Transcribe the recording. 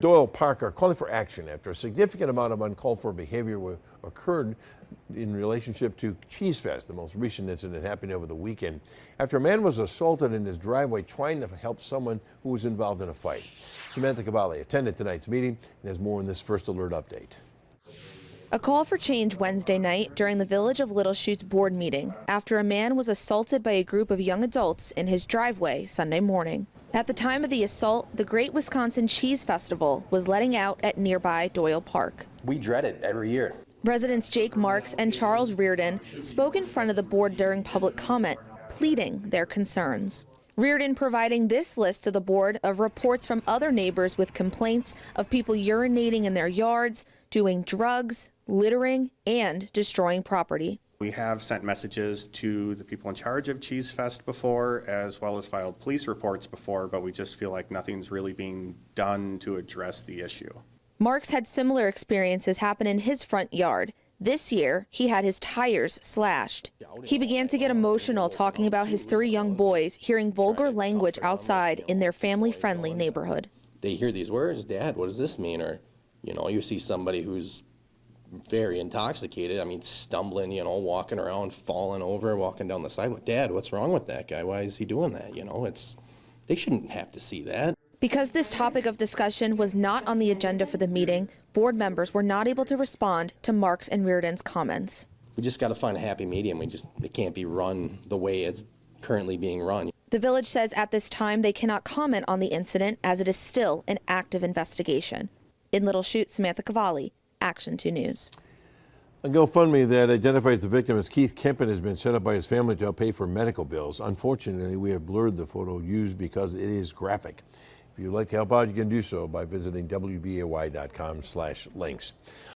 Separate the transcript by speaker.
Speaker 1: Doyle Park are calling for action after a significant amount of uncalled for behavior occurred in relationship to Cheese Fest, the most recent incident happening over the weekend, after a man was assaulted in his driveway trying to help someone who was involved in a fight. Samantha Cavalli attended tonight's meeting and has more in this First Alert update.
Speaker 2: A call for change Wednesday night during the Village of Little Chute's board meeting after a man was assaulted by a group of young adults in his driveway Sunday morning. At the time of the assault, the Great Wisconsin Cheese Festival was letting out at nearby Doyle Park.
Speaker 3: We dread it every year.
Speaker 2: Residents Jake Marks and Charles Reardon spoke in front of the board during public comment, pleading their concerns. Reardon providing this list to the board of reports from other neighbors with complaints of people urinating in their yards, doing drugs, littering, and destroying property.
Speaker 4: We have sent messages to the people in charge of Cheese Fest before, as well as filed police reports before, but we just feel like nothing's really being done to address the issue.
Speaker 2: Marks had similar experiences happen in his front yard. This year, he had his tires slashed. He began to get emotional talking about his 3 young boys hearing vulgar language outside in their family-friendly neighborhood.
Speaker 3: They hear these words, Dad, what does this mean? Or, you see somebody who's very intoxicated, stumbling, walking around, falling over, walking down the sidewalk. Dad, what's wrong with that guy? Why is he doing that? They shouldn't have to see that.
Speaker 2: Because this topic of discussion was not on the agenda for the meeting, board members were not able to respond to Marks and Reardon's comments.
Speaker 3: We just got to find a happy medium. It can't be run the way it's currently being run.
Speaker 2: The village says at this time they cannot comment on the incident as it is still an active investigation. In Little Chute, Samantha Cavalli, Action 2 News.
Speaker 1: A GoFundMe that identifies the victim as Keith Kempen has been set up by his family to help pay for medical bills. Unfortunately, we have blurred the photo used because it is graphic. If you'd like to help out, you can do so by visiting WBAY.com/links.